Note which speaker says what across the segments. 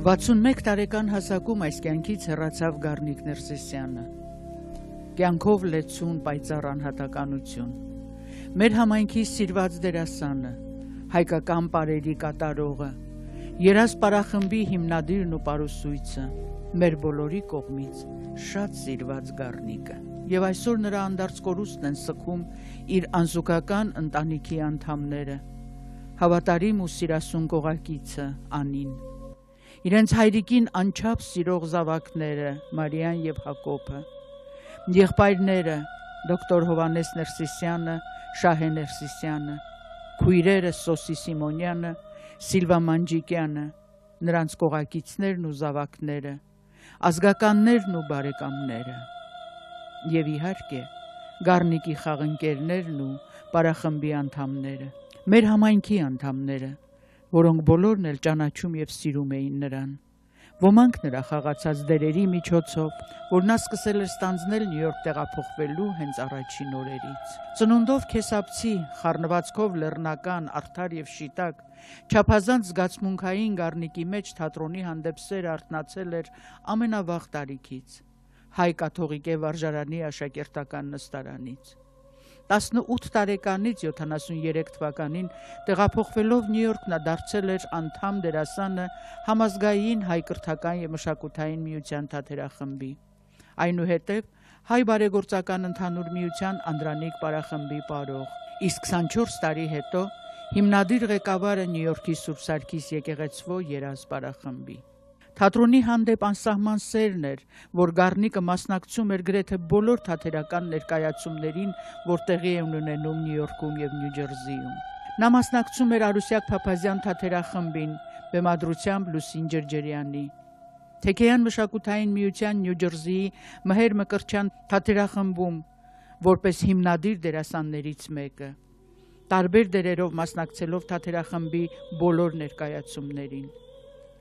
Speaker 1: 61 տարեկան հասակում այս կյանքից հեռացավ Գառնիկ Ներսիսյանը։ Կյանքով լեցուն պայծառ անհատականություն։ Մեր համայնքի սիրված դերասանը, հայկական պարերի կատարողը, Երազ պարախմբի հիմնադիրն ու պարուսույցը, մեր բոլորի կողմից շատ սիրված Գառնիկը։ Եվ այսօր նրա անդարձ կորուստն են սգում իր անզուգական ընտանիքի անդամները, հավատարիմ ու սիրասուն կողակիցը Անին, իրենց հայրիկին անչափ սիրող զավակները Մարիան և Հակոբը, եղբայրները դոկտոր Հովհաննես Ներսիսյանը, Շահե Ներսիսյանը, քույրերը Սոսի Սիմոնյանը, Սիլվա Մանջիկյանը, նրանց կողակիցներն ու զավակները, ազգականներն ու բարեկամները, և իհարկե Գառնիկի խաղընկերներն ու պարախմբի անդամները, մեր համայնքի անդամները, որոնք բոլորն էլ ճանաչում և սիրում էին նրան, ոմանք նրա խաղացած դերերի միջոցով, որ նա սկսել էր ստանձնել Նյու Յորք տեղափոխվելու հենց առաջին օրերից։ Ծնունդով քեսապցի, խառնվածքով լեռնական, արդար և շիտակ, չափազանց զգացմունքային Գառնիկի մեջ թատրոնի հանդեպ սերը արթնացել էր ամենավաղ տարիքից, Հայ կաթողիկե վարժարանի աշակերտական նստարանից։ 18 տարեկանից 73 թվականին տեղափոխվելով Նյու Յորք նա դարձել էր անդամ դերասանը համազգային հայ կրթական և մշակութային միության թատերախմբի, այնուհետև Հայ բարեգործական ընդհանուր միության Անդրանիկ պարախմբի պարող, իսկ 24 տարի հետո հիմնադիր ղեկավարը Նյու Յորքի Սուրբ Սարգիս եկեղեցվո Երազ պարախմբի։ Թատրոնի հանդեպ անսահման սերն էր, որ Գառնիկը մասնակցում էր գրեթե բոլոր թատերական ներկայացումներին, որ տեղի են ունենում Նյու Յորքում և Նյու Ջերզիում։ Նա մասնակցում էր Արուսյակ Փափազյան թատերախմբին, բեմադրությամբ Լուսին Ջերջերյանի, Թեքեյան մշակութային միության Նյու Ջերզիի Մհեր Մկրտչյան թատերախմբում, որպես հիմնադիր դերասաններից մեկը, տարբեր դերերով մասնակցելով թատերախմբի բոլոր ներկայացումներին։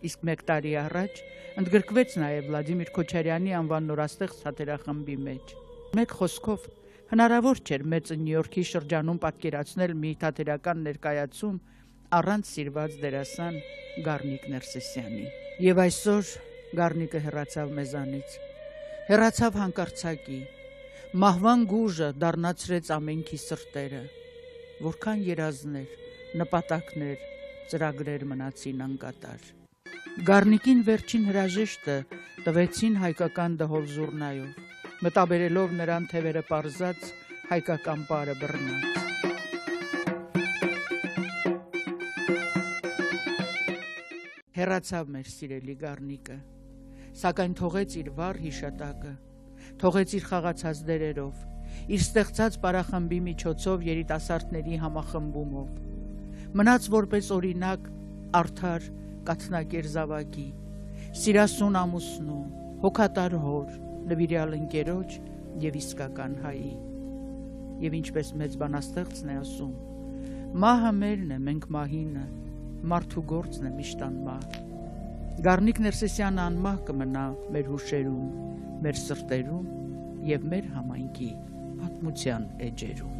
Speaker 1: Իսկ մեկ տարի առաջ ընդգրկվեց նաև Վլադիմիր Քոչարյանի անվան նորաստեղծ թատերախմբի մեջ։ Մեկ խոսքով, հնարավոր չէր մեծը Նյու Յորքի շրջանում պատկերացնել մի թատերական ներկայացում առանց սիրված դերասան Գառնիկ Ներսիսյանի։ Եվ այսօր Գառնիկը հեռացավ մեզանից, հեռացավ հանկարծակի, մահվան գուժը դառնացրեց ամենքի սրտերը, որքան երազներ, նպատակներ, ծրագրեր մնացին անկատար։ Գառնիկին վերջին հրաժեշտը տվեցին հայկական դհոլ զուռնայով, մտաբերելով նրան թևերը պարզած հայկական պարը բռնած։ Հեռացավ մեր սիրելի Գառնիկը, սակայն թողեց իր վառ հիշատակը, թողեց իր խաղացած դերերով, իր ստեղծած պարախմբի միջոցով երիտասարդների համախմբումով, մնաց որպես օրինակ արդար կաթնակեր զավակի, սիրասուն ամուսնու, հոգատար հոր, նվիրյալ ընկերոջ և իսկական հայի։ Եվ ինչպես մեծ բանաստեղծն է ասում, մահը մերն է, մենք մահինը, մարդու գործն է միշտ անմահ։ Գառնիկ Ներսիսյանը անմահ կմնա մեր հուշերում, մեր սրտերում և մեր համայնքի պատմության էջերում։